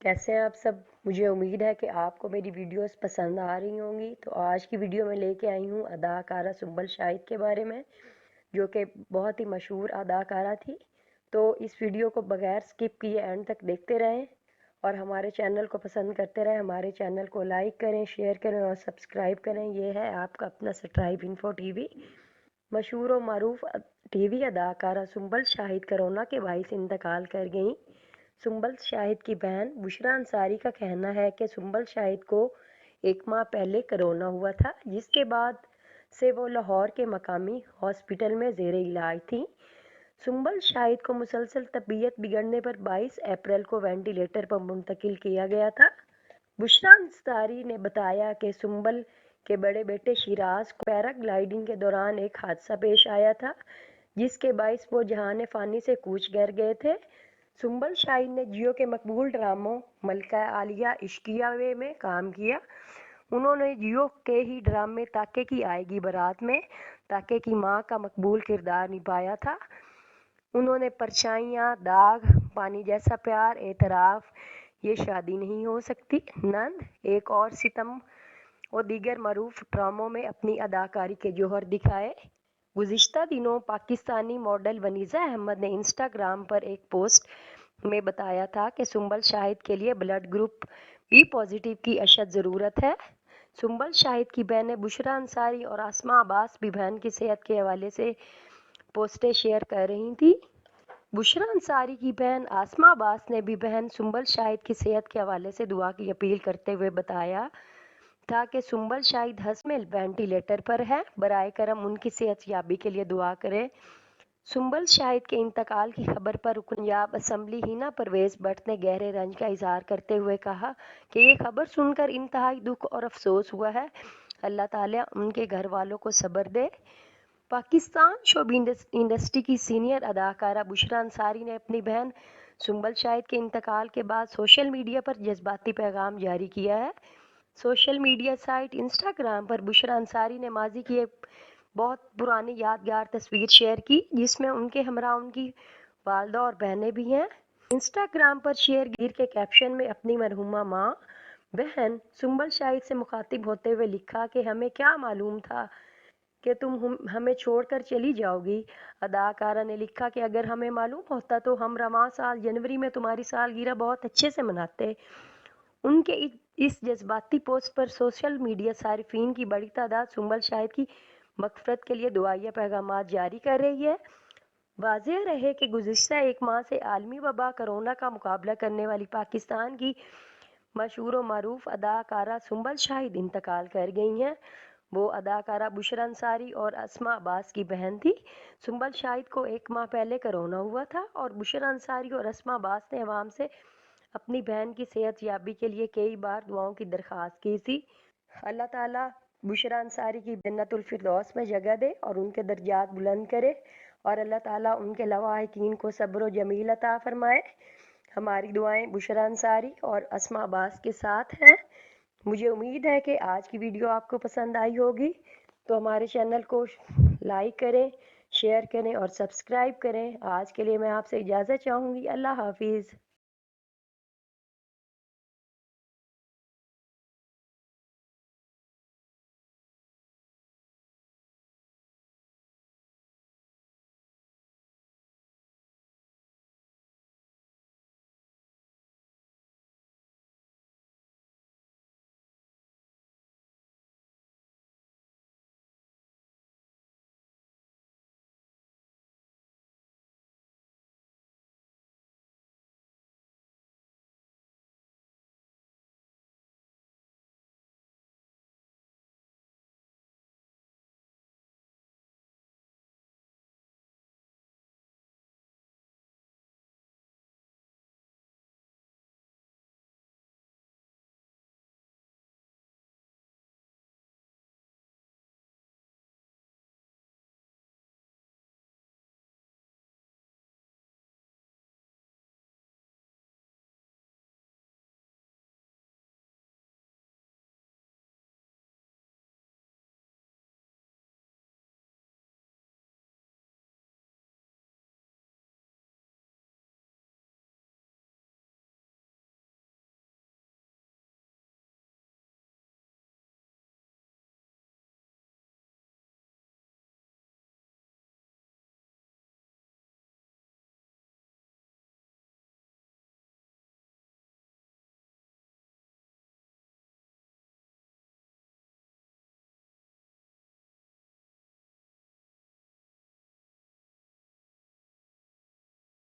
कैसे हैं आप सब। मुझे उम्मीद है कि आपको मेरी वीडियोस पसंद आ रही होंगी। तो आज की वीडियो में लेके आई हूँ अदाकारा सुंबल शाहिद के बारे में, जो कि बहुत ही मशहूर अदाकारा थी। तो इस वीडियो को बगैर स्किप किए एंड तक देखते रहें और हमारे चैनल को पसंद करते रहें। हमारे चैनल को लाइक करें, शेयर करें और सब्सक्राइब करें। ये है आपका अपना स्ट्राइब इन्फो टीवी। मशहूर और मरूफ टीवी अदाकारा सुंबल शाहिद कोरोना के बाइस इंतकाल कर गईं। सुंबल शाहिद की बहन बुशरा अंसारी का कहना है कि सुंबल शाहिद को 1 माह पहले कोरोना हुआ था, जिसके बाद से वो लाहौर के मकामी हॉस्पिटल में ज़ेरे इलाज थी। सुंबल शाहिद को मुसलसल तबीयत बिगड़ने पर 22 अप्रैल को वेंटिलेटर पर मुंतकिल किया गया था। बुशरा अंसारी ने बताया कि सुंबल के बड़े बेटे शिराज को पैराग्लाइडिंग के दौरान एक हादसा पेश आया था, जिसके बाइस वो जहान फ़ानी से कूच कर गए थे। सुंबल शाहिद ने जियो के मकबूल ड्रामों मलका आलिया इश्किया में काम किया। उन्होंने जियो के ही ड्रामे ताके की आएगी बारात में ताके की मां का मकबूल किरदार निभाया था। उन्होंने परछाइयाँ, दाग, पानी जैसा प्यार, एतराफ़, ये शादी नहीं हो सकती, नंद, एक और सितम और दीगर मरूफ ड्रामों में अपनी अदाकारी के जौहर दिखाए। गुज़िश्ता दिनों पाकिस्तानी मॉडल वनीज़ा अहमद ने इंस्टाग्राम पर एक पोस्ट में बताया था कि सुंबल शाहिद के लिए ब्लड ग्रुप बी पॉजिटिव की अशद ज़रूरत है। सुंबल शाहिद की बहनें बुशरा अंसारी और आसमा अब्बास भी बहन की सेहत के हवाले से पोस्टें शेयर कर रही थी। बुशरा अंसारी की बहन आसमा अब्बास ने भी बहन सुंबल शाहिद की सेहत के हवाले से दुआ की अपील करते हुए बताया था कि सुंबल शाहिद हस्मे वेंटिलेटर पर है, बराए करम उनकी सेहत याबी के लिए दुआ करें। सुंबल शाहिद के इंतकाल की खबर पर रुकन पंजाब असम्बली हिना परवेज भट्ट ने गहरे रंज का इजहार करते हुए कहा कि ये खबर सुनकर इंतहाई दुख और अफसोस हुआ है। अल्लाह ताला उनके घर वालों को सब्र दे। पाकिस्तान शोब इंडस्ट्री की सीनियर अदाकारा बुशरा अंसारी ने अपनी बहन सुंबल शाहिद के इंतकाल के बाद सोशल मीडिया पर जज्बाती पैगाम जारी किया है। सोशल मीडिया साइट इंस्टाग्राम पर बुशरा अंसारी ने माजी की एक बहुत पुरानी यादगार तस्वीर शेयर की, जिसमें उनके हमरा उनकी वालदा और बहनें भी हैं। इंस्टाग्राम पर शेयर गिर के कैप्शन में अपनी मरहुमा माँ बहन सुंबल शाहिद से मुखातिब होते हुए लिखा कि हमें क्या मालूम था कि तुम हमें छोड़कर चली जाओगी। अदाकारा ने लिखा कि अगर हमें मालूम होता तो हम रवां साल जनवरी में तुम्हारी सालगिरह बहुत अच्छे से मनाते। उनके इस जज्बाती पोस्ट पर सोशल मीडिया सारिफीन की बड़ी तादाद सुंबल शाहिद की मगफरत के लिए दुआया पैगाम जारी कर रही है। वाज़ेह रहे कि गुज़िश्ता 1 माह से आलमी वबा कोरोना का मुकाबला करने वाली पाकिस्तान की मशहूर और मरूफ अदाकारा सुंबल शाहिद इंतकाल कर गई हैं। वो अदाकारा बुशरा अंसारी और अस्मा अब्बास की बहन थी। सुंबल शाहिद को 1 माह पहले कोरोना हुआ था और बुशरा अंसारी और अस्मा अब्बास ने अवाम से अपनी बहन की सेहत याबी के लिए कई बार दुआओं की दरख्वास्त की थी। अल्लाह ताला बुशरा अंसारी की जन्नतुल फिरदौस में जगह दे और उनके दर्जात बुलंद करे और अल्लाह ताला उनके लवाहिकीन को सब्र व जमील अता फरमाए। हमारी दुआएं बुशरा अंसारी और अस्मा अब्बास के साथ हैं। मुझे उम्मीद है कि आज की वीडियो आपको पसंद आई होगी। तो हमारे चैनल को लाइक करें, शेयर करें और सब्सक्राइब करें। आज के लिए मैं आपसे इजाज़त चाहूँगी। अल्लाह हाफिज़।